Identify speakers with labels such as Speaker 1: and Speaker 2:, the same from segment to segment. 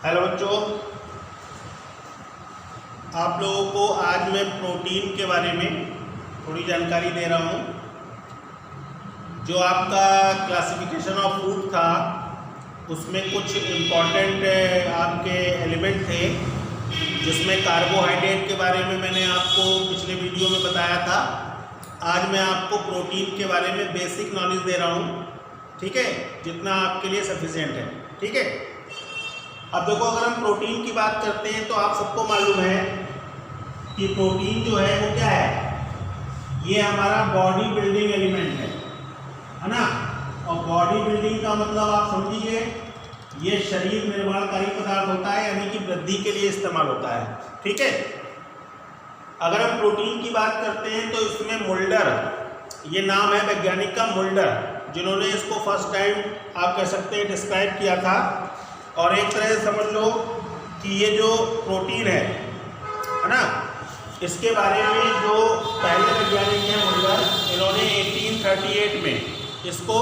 Speaker 1: Hello बच्चों, आप लोगों को आज मैं प्रोटीन के बारे में थोड़ी जानकारी दे रहा हूँ। जो आपका क्लासिफिकेशन ऑफ फूड था उसमें कुछ इम्पॉर्टेंट आपके एलिमेंट थे, जिसमें कार्बोहाइड्रेट के बारे में मैंने आपको पिछले वीडियो में बताया था। आज मैं आपको प्रोटीन के बारे में बेसिक नॉलेज दे रहा हूँ, ठीक है, जितना आपके लिए सफिशिएंट है, ठीक है। अब देखो, अगर हम प्रोटीन की बात करते हैं तो आप सबको मालूम है कि प्रोटीन जो है वो क्या है, ये हमारा बॉडी बिल्डिंग एलिमेंट है ना। और बॉडी बिल्डिंग का मतलब आप समझिए, ये शरीर निर्माणकारी पदार्थ होता है, यानी कि वृद्धि के लिए इस्तेमाल होता है, ठीक है। अगर हम प्रोटीन की बात करते हैं तो इसमें मुल्डर, ये नाम है वैज्ञानिक का, मुल्डर, जिन्होंने इसको फर्स्ट टाइम आप कह सकते हैं डिस्क्राइब किया था। और एक तरह से समझ लो कि ये जो प्रोटीन है ना, इसके बारे में जो पहले वैज्ञानिक हैं मुल्डर, इन्होंने 1838 में इसको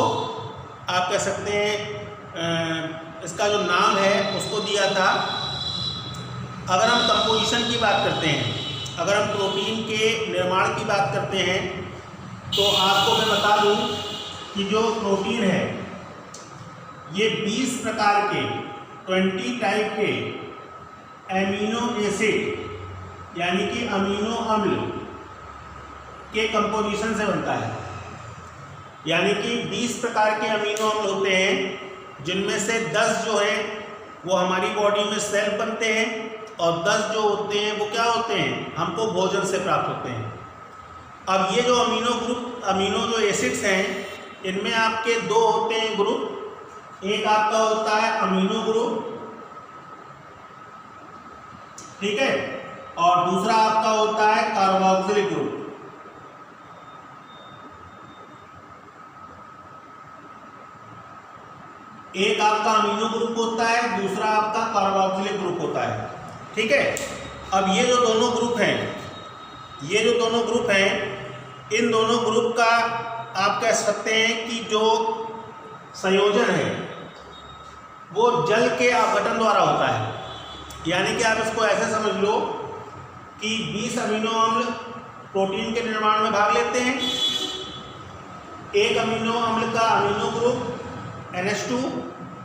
Speaker 1: आप कह सकते हैं इसका जो नाम है उसको दिया था। अगर हम कंपोजिशन की बात करते हैं, अगर हम प्रोटीन के निर्माण की बात करते हैं तो आपको मैं बता दूं कि जो प्रोटीन है ये 20 प्रकार के 20 टाइप के एमिनो एसिड यानी कि अमीनो अम्ल के कंपोजिशन से बनता है। यानी कि 20 प्रकार के अमीनो अम्ल होते हैं, जिनमें से 10 जो है वो हमारी बॉडी में सेल बनते हैं, और 10 जो होते हैं वो क्या होते हैं, हमको भोजन से प्राप्त होते हैं। अब ये जो अमीनो जो एसिड्स हैं, इनमें आपके दो होते हैं ग्रुप। एक आपका होता है अमीनो ग्रुप, ठीक है, और दूसरा आपका होता है कार्बोक्सिलिक ग्रुप। एक आपका अमीनो ग्रुप होता है, दूसरा आपका कार्बोक्सिलिक ग्रुप होता है, ठीक है। अब ये जो दोनों ग्रुप हैं, इन दोनों ग्रुप का आप कह सकते हैं कि जो संयोजन है वो जल के अपघटन द्वारा होता है। यानी कि आप इसको ऐसे समझ लो कि 20 अमीनो अम्ल प्रोटीन के निर्माण में भाग लेते हैं। एक अमीनो अम्ल का अमीनो ग्रुप NH2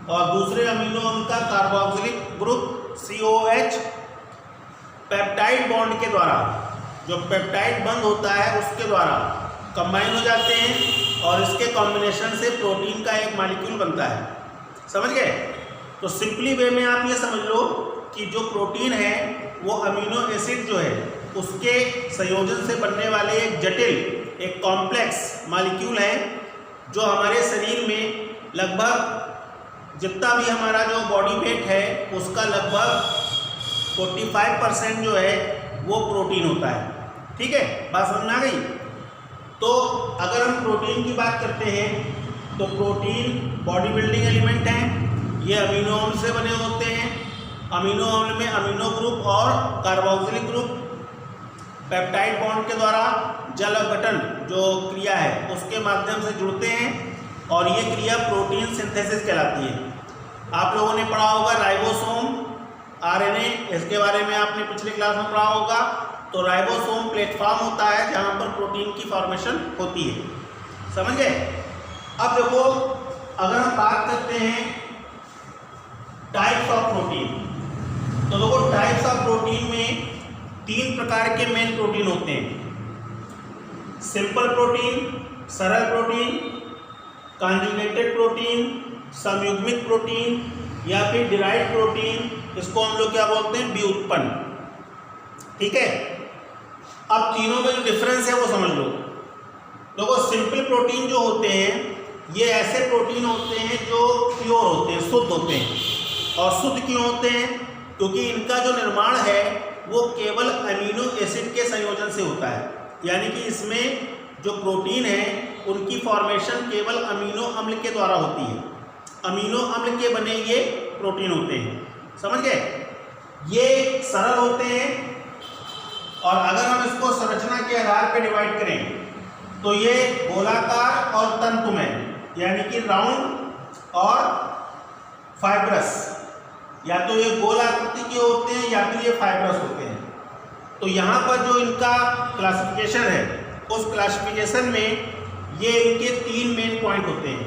Speaker 1: और दूसरे अमीनो अम्ल का carboxylic group COH peptide bond के द्वारा, जो पेप्टाइड बंध होता है उसके द्वारा कंबाइन हो जाते हैं, और इसके कॉम्बिनेशन से प्रोटीन का एक मॉलिक्यूल बनता है। समझ गए? तो सिंपली वे में आप ये समझ लो कि जो प्रोटीन है वो अमीनो एसिड जो है उसके संयोजन से बनने वाले एक जटिल, एक कॉम्प्लेक्स मॉलिक्यूल है, जो हमारे शरीर में लगभग जितना भी हमारा जो बॉडी वेट है उसका लगभग 45% जो है वो प्रोटीन होता है, ठीक है। बात समझ में आ गई? तो अगर हम प्रोटीन की बात करते हैं तो प्रोटीन बॉडी बिल्डिंग एलिमेंट है, ये अमीनो अम्ल से बने होते हैं। अमीनो अम्ल में अमीनो ग्रुप और कार्बोक्सिलिक ग्रुप पेप्टाइड बॉन्ड के द्वारा जल अपघटन जो क्रिया है उसके माध्यम से जुड़ते हैं, और ये क्रिया प्रोटीन सिंथेसिस कहलाती है। आप लोगों ने पढ़ा होगा राइबोसोम, RNA, इसके बारे में आपने पिछले क्लास में पढ़ा होगा। तो राइबोसोम प्लेटफॉर्म होता है जहाँ पर प्रोटीन की फॉर्मेशन होती है। समझ गए? अब देखो, अगर हम बात करते हैं टाइप्स ऑफ प्रोटीन, तो देखो टाइप्स ऑफ प्रोटीन में 3 प्रकार के मेन प्रोटीन होते हैं। सिंपल प्रोटीन, सरल प्रोटीन, कॉन्जुगेटेड प्रोटीन, संयुग्मित प्रोटीन, या फिर डिराइव्ड प्रोटीन, इसको हम लोग क्या बोलते हैं, व्युत्पन्न, ठीक है। अब तीनों में जो डिफरेंस है वो समझ लो। देखो, सिंपल प्रोटीन जो होते हैं ये ऐसे प्रोटीन होते हैं जो प्योर होते हैं, शुद्ध होते हैं। और शुद्ध क्यों होते हैं? क्योंकि इनका जो निर्माण है वो केवल अमीनो एसिड के संयोजन से होता है। यानी कि इसमें जो प्रोटीन है उनकी फॉर्मेशन केवल अमीनो अम्ल के द्वारा होती है। अमीनो अम्ल के बने ये प्रोटीन होते हैं। समझ गए? ये सरल होते हैं, और अगर हम इसको संरचना के आधार पर डिवाइड करें तो ये गोलाकार और तंतुमय, यानी कि राउंड और फाइब्रस, या तो ये गोल आकृति के होते हैं या फिर ये फाइब्रस होते हैं। तो यहाँ पर जो इनका क्लासिफिकेशन है, उस क्लासिफिकेशन में ये इनके 3 मेन पॉइंट होते हैं।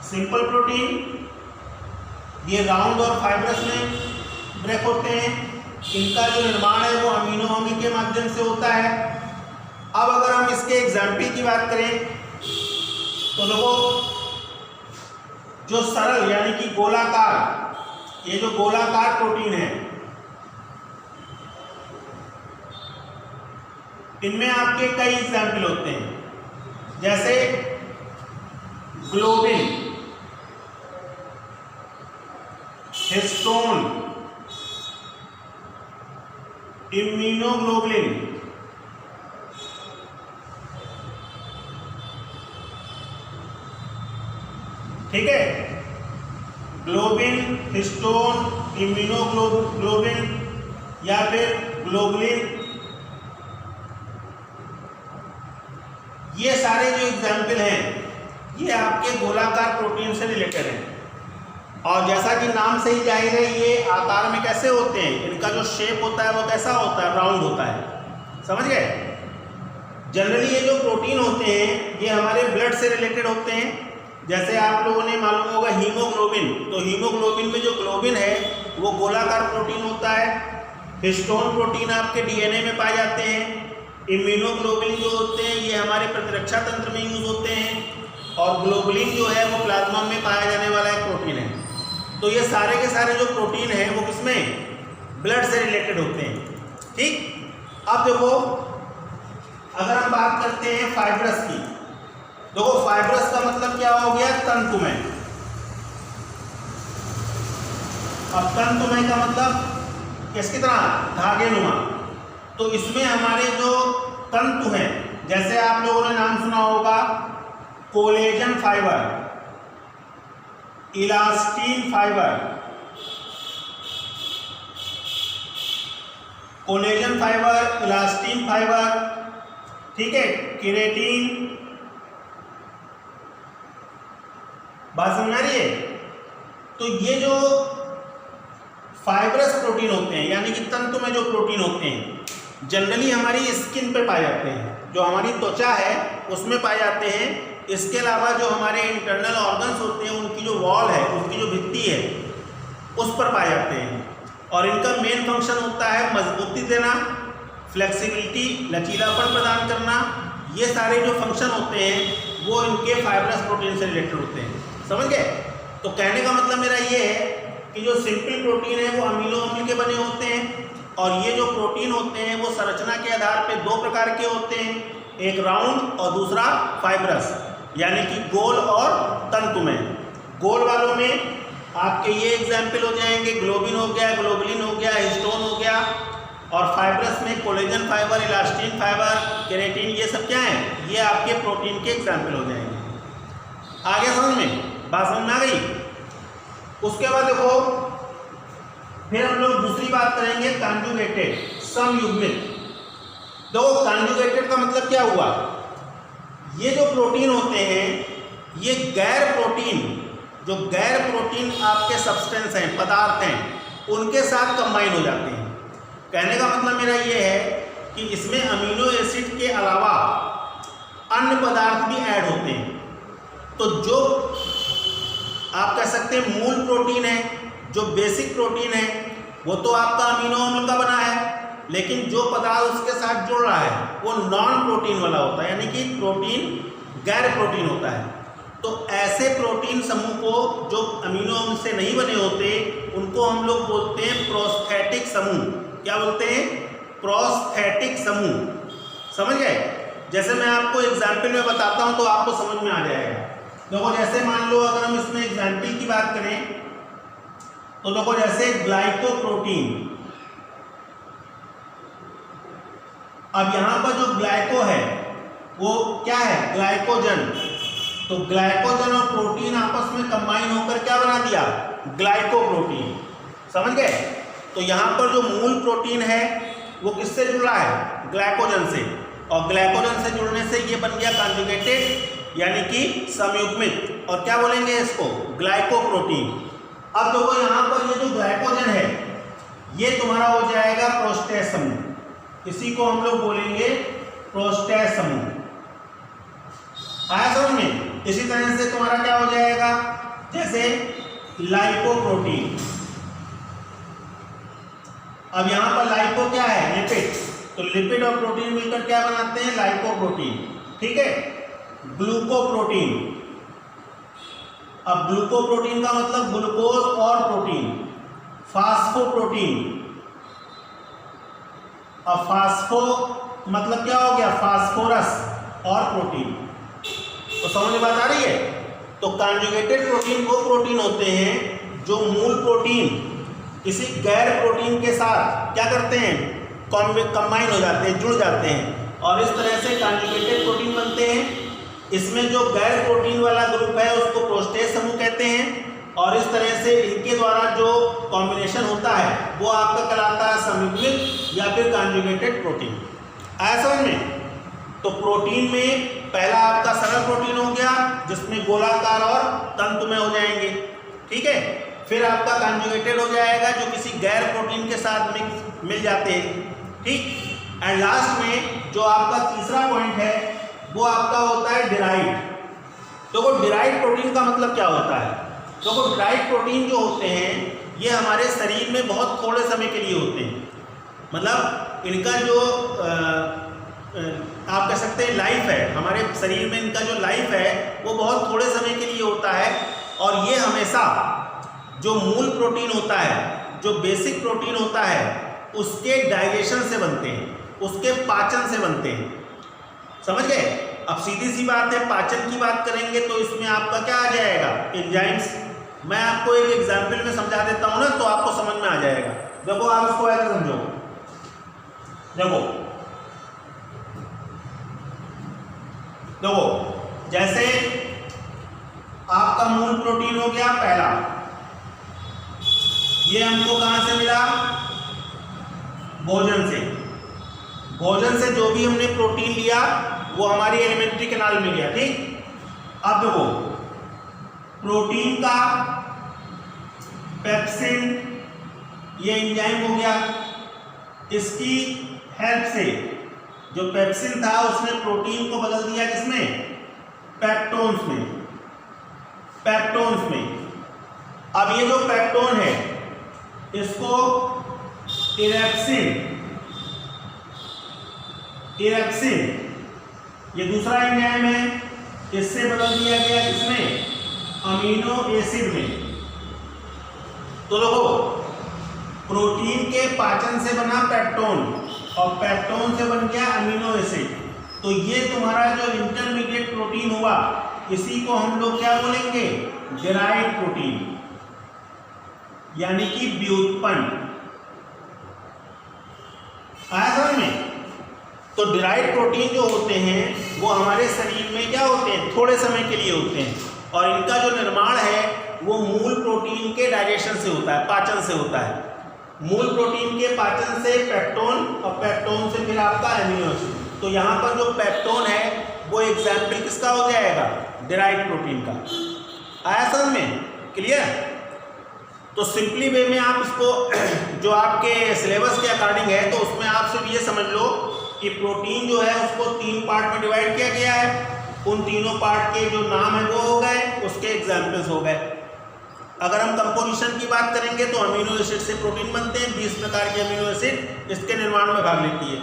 Speaker 1: सिंपल प्रोटीन, ये राउंड और फाइब्रस में ब्रेक होते हैं। इनका जो निर्माण है वो अमीनो अम्ल के माध्यम से होता है। अब अगर हम इसके एग्जाम्पल की बात करें तो देखो, जो सरल यानी कि गोलाकार, ये जो गोलाकार प्रोटीन है, इनमें आपके कई एग्जाम्पल होते हैं, जैसे ग्लोबिन, हिस्टोन, इम्यूनोग्लोबुलिन, ठीक है। ग्लोबिन, हिस्टोन, इम्यूनोग्लोबुलिन या फिर ग्लोबुलिन, ये सारे जो एग्जाम्पल हैं ये आपके गोलाकार प्रोटीन से रिलेटेड हैं। और जैसा कि नाम से ही जाहिर है, ये आकार में कैसे होते हैं, इनका जो शेप होता है वो कैसा होता है, राउंड होता है। समझ गए। जनरली ये जो प्रोटीन होते हैं ये हमारे ब्लड से रिलेटेड होते हैं। जैसे आप लोगों ने मालूम होगा हीमोग्लोबिन, तो हीमोग्लोबिन में जो ग्लोबिन है वो गोलाकार प्रोटीन होता है। हिस्टोन प्रोटीन आपके डीएनए में पाए जाते हैं। इम्यूनोग्लोबुलिन जो होते हैं ये हमारे प्रतिरक्षा तंत्र में यूज होते हैं। और ग्लोबुलिन जो है वो प्लाज्मा में पाया जाने वाला एक प्रोटीन है। तो ये सारे के सारे जो प्रोटीन हैं वो किसमें, ब्लड से रिलेटेड होते हैं। ठीक। अब देखो, अगर हम बात करते हैं फाइब्रस की, देखो फाइब्रस का मतलब क्या हो गया, तंतुमय। अब तंतुमय का मतलब किसकी तरह, धागेनुमा। तो इसमें हमारे जो तंतु हैं, जैसे आप लोगों ने नाम सुना होगा collagen fibre, elastin fibre, collagen fibre, elastin fibre, ठीक है, केराटिन, बात समझ आ रही है। तो ये जो फाइब्रस प्रोटीन होते हैं यानी कि तंतु में जो प्रोटीन होते हैं, जनरली हमारी स्किन पे पाए जाते हैं, जो हमारी त्वचा है उसमें पाए जाते हैं। इसके अलावा जो हमारे इंटरनल ऑर्गन्स होते हैं, उनकी जो वॉल है, उसकी जो भित्ति है, उस पर पाए जाते हैं। और इनका मेन फंक्शन होता है मजबूती देना, फ्लेक्सिबिलिटी, लचीलापन प्रदान करना। ये सारे जो फंक्शन होते हैं वो इनके फाइब्रस प्रोटीन से रिलेटेड होते हैं। समझ गए। तो कहने का मतलब मेरा ये है कि जो सिंपल प्रोटीन है वो अमीनो अम्ल के बने होते हैं। और ये जो प्रोटीन होते हैं वो संरचना के आधार पे 2 प्रकार के होते हैं, एक राउंड और दूसरा फाइब्रस, यानी कि गोल और तंतुमय। गोल वालों में आपके ये एग्जाम्पल हो जाएंगे, ग्लोबिन हो गया, ग्लोबुलिन हो गया, हिस्टोन हो गया। और फाइब्रस में collagen fibre, elastin fibre, keratin, ये सब क्या है, ये आपके प्रोटीन के एग्जाम्पल हो जाएंगे। आगे समझ में, बात समझ में आ गई। उसके बाद देखो, फिर हम लोग दूसरी बात करेंगे कॉन्जुगेटेड, समयुग्मित। देखो कॉन्जुगेटेड का मतलब क्या हुआ, ये जो प्रोटीन होते हैं ये गैर प्रोटीन, जो गैर प्रोटीन आपके सब्सटेंस हैं, पदार्थ हैं, उनके साथ कंबाइन हो जाते हैं। कहने का मतलब मेरा ये है कि इसमें अमीनो एसिड के अलावा अन्य पदार्थ भी ऐड होते हैं। तो जो आप कह सकते हैं मूल प्रोटीन है, जो बेसिक प्रोटीन है, वो तो आपका अमीनो अम्ल का बना है, लेकिन जो पदार्थ उसके साथ जुड़ रहा है वो नॉन प्रोटीन वाला होता है, यानी कि प्रोटीन गैर प्रोटीन होता है। तो ऐसे प्रोटीन समूह को जो अमीनो अम्ल से नहीं बने होते, उनको हम लोग बोलते हैं प्रोस्थेटिक समूह। क्या बोलते हैं, प्रोस्थेटिक समूह। समझ गए। जैसे मैं आपको एग्जाम्पल में बताता हूं तो आपको समझ में आ जाएगा। देखो जैसे मान लो अगर हम इसमें एग्जाम्पल की बात करें तो देखो जैसे ग्लाइकोप्रोटीन। अब यहां पर जो ग्लाइको है वो क्या है, ग्लाइकोजन। तो ग्लाइकोजन और प्रोटीन आपस में कंबाइन होकर क्या बना दिया, ग्लाइकोप्रोटीन। समझ गए। तो यहां पर जो मूल प्रोटीन है वो किससे जुड़ रहा है, ग्लाइकोजन से। और ग्लाइकोजन से जुड़ने से ये बन गया कॉन्जुगेटेड, यानी कि समयुग्मित। और क्या बोलेंगे इसको, ग्लाइकोप्रोटीन। अब देखो यहाँ पर ये जो ग्लाइकोजन है ये तुम्हारा हो जाएगा प्रोस्टेट समूह, इसी को हम लोग बोलेंगे प्रोस्टेट समूह। आया समझ में? इसी तरह से तुम्हारा क्या हो जाएगा, जैसे लाइपोप्रोटीन। अब यहां पर लाइपो क्या है, लिपिड, तो लिपिड और प्रोटीन मिलकर क्या बनाते हैं, लाइपोप्रोटीन। ठीक है। ग्लूकोप्रोटीन, अब ग्लूकोप्रोटीन का मतलब ग्लूकोज और प्रोटीन। फास्फोप्रोटीन, अब फास्फो मतलब क्या हो गया, फास्फोरस और प्रोटीन। तो समझ में बात आ रही है? तो कॉन्जुगेटेड प्रोटीन वो प्रोटीन होते हैं जो मूल प्रोटीन किसी गैर प्रोटीन के साथ क्या करते हैं, कंबाइन हो जाते हैं, जुड़ जाते हैं, और इस तरह से कॉन्जुगेटेड प्रोटीन बनते हैं। इसमें जो गैर प्रोटीन वाला ग्रुप है उसको प्रोस्टेट समूह कहते हैं, और इस तरह से इनके द्वारा जो कॉम्बिनेशन होता है वो आपका कहलाता है समयुग्मित या फिर कॉन्जुगेटेड प्रोटीन। आया समझ में? तो प्रोटीन में पहला आपका सरल प्रोटीन हो गया जिसमें गोलाकार और तंतुमय हो जाएंगे। ठीक है। फिर आपका कॉन्जुगेटेड हो जाएगा जो किसी गैर प्रोटीन के साथ मिल जाते हैं। ठीक। एंड लास्ट में जो आपका तीसरा पॉइंट है वो आपका होता है डिराइव्ड। तो वो डिराइव्ड प्रोटीन का मतलब क्या होता है, तो वो डिराइव्ड प्रोटीन जो होते हैं ये हमारे शरीर में बहुत थोड़े समय के लिए होते हैं। मतलब इनका जो आप कह सकते हैं लाइफ है, हमारे शरीर में इनका जो लाइफ है वो बहुत थोड़े समय के लिए होता है, और ये हमेशा जो मूल प्रोटीन होता है, जो बेसिक प्रोटीन होता है, उसके डाइजेशन से बनते हैं, उसके पाचन से बनते हैं। समझ गए? अब सीधी सी बात है, पाचन की बात करेंगे तो इसमें आपका क्या आ जाएगा, एंजाइम्स। मैं आपको एक एग्जाम्पल में समझा देता हूँ ना तो आपको समझ में आ जाएगा। देखो आप इसको ऐसे समझो, देखो जैसे आपका मूल प्रोटीन हो गया पहला, ये हमको कहां से मिला, भोजन से। भोजन से जो भी हमने प्रोटीन लिया वो हमारी एलिमेंट्री कैनाल में गया। ठीक। अब देखो प्रोटीन का पेप्सिन ये एंजाइम हो गया, इसकी हेल्प से जो पेप्सिन था उसने प्रोटीन को बदल दिया किसमें, पेप्टोन्स में, पेप्टोन्स में। अब ये जो पेप्टोन है इसको इरेप्सिन, ये दूसरा एंजाइम है, इससे बदल दिया गया किसमें, अमीनो एसिड में। तो देखो प्रोटीन के पाचन से बना पेप्टोन और पेप्टोन से बन गया अमीनो एसिड। तो ये तुम्हारा जो इंटरमीडिएट प्रोटीन हुआ इसी को हम लोग क्या बोलेंगे, डिराइव्ड प्रोटीन, यानी कि व्युत्पन्न। आया समझ में? तो डिराइव्ड प्रोटीन जो होते हैं वो हमारे शरीर में क्या होते हैं, थोड़े समय के लिए होते हैं, और इनका जो निर्माण है वो मूल प्रोटीन के डाइजेशन से होता है, पाचन से होता है। मूल प्रोटीन के पाचन से पेप्टोन, और पेप्टोन से फिर आपका अमीनो एसिड। तो यहाँ पर जो पेप्टोन है वो एग्जाम्पल किसका हो जाएगा, डिराइव्ड प्रोटीन का। आया समझ में? क्लियर? तो सिंपली वे में आप इसको जो आपके सिलेबस के अकॉर्डिंग है तो उसमें आप सिर्फ ये समझ लो कि प्रोटीन जो है उसको 3 पार्ट में डिवाइड किया गया है। उन तीनों पार्ट के जो नाम है वो हो गए, उसके एग्जाम्पल्स हो गए। अगर हम कंपोजिशन की बात करेंगे तो अमीनो एसिड से प्रोटीन बनते हैं, 20 प्रकार के अमीनो एसिड इसके निर्माण में भाग लेती है।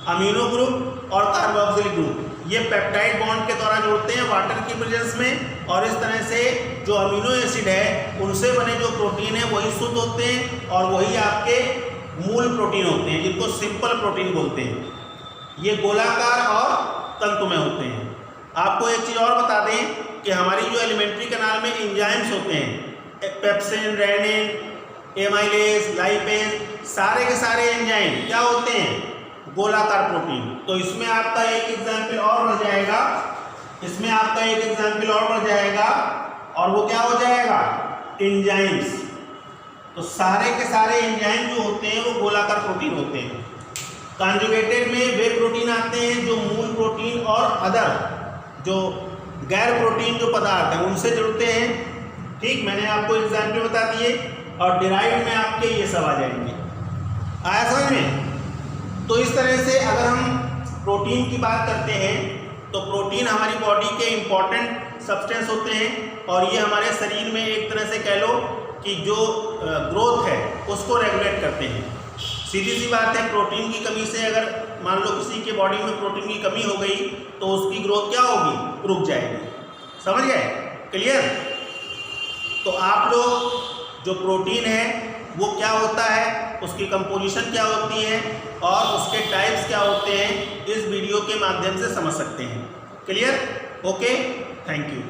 Speaker 1: अमीनो ग्रुप और कार्बोक्सिलिक ग्रुप ये पेप्टाइड बॉन्ड के द्वारा जोड़ते हैं वाटर की प्रेजेंस में, और इस तरह से जो अमीनो एसिड है उनसे बने जो प्रोटीन है वही शुद्ध होते हैं और वही आपके मूल प्रोटीन होते हैं, जिनको सिंपल प्रोटीन बोलते हैं। ये गोलाकार और तंतुमय होते हैं। आपको एक चीज़ और बता दें कि हमारी जो एलिमेंट्री कैनाल में एंजाइम्स होते हैं, पेप्सिन, रेनिन, एमाइलेज, लाइपेज, सारे के सारे एंजाइम क्या होते हैं, गोलाकार प्रोटीन। तो इसमें आपका एक एग्जाम्पल और बढ़ जाएगा, इसमें आपका एक एग्जाम्पल और बढ़ जाएगा, और वो क्या हो जाएगा, एंजाइम्स। तो सारे के सारे एंजाइम जो होते हैं वो गोलाकार प्रोटीन होते हैं। कॉन्जुगेटेड में वे प्रोटीन आते हैं जो मूल प्रोटीन और अदर जो गैर प्रोटीन जो पदार्थ हैं उनसे जुड़ते हैं। ठीक, मैंने आपको एग्जाम्पल बता दिए और डिराइव में आपके ये सब आ जाएंगे। आया समझ में? तो इस तरह से अगर हम प्रोटीन की बात करते हैं तो प्रोटीन हमारी बॉडी के इम्पॉर्टेंट सब्सटेंस होते हैं और ये हमारे शरीर में एक तरह से कह लो कि जो ग्रोथ है उसको रेगुलेट करते हैं। सीधी सी बात है, प्रोटीन की कमी से अगर मान लो किसी के बॉडी में प्रोटीन की कमी हो गई तो उसकी ग्रोथ क्या होगी? रुक जाएगी। समझ गए? क्लियर? तो आप लोग जो प्रोटीन है वो क्या होता है, उसकी कंपोजिशन क्या होती है और उसके टाइप्स क्या होते हैं, इस वीडियो के माध्यम से समझ सकते हैं। क्लियर? Okay, thank you.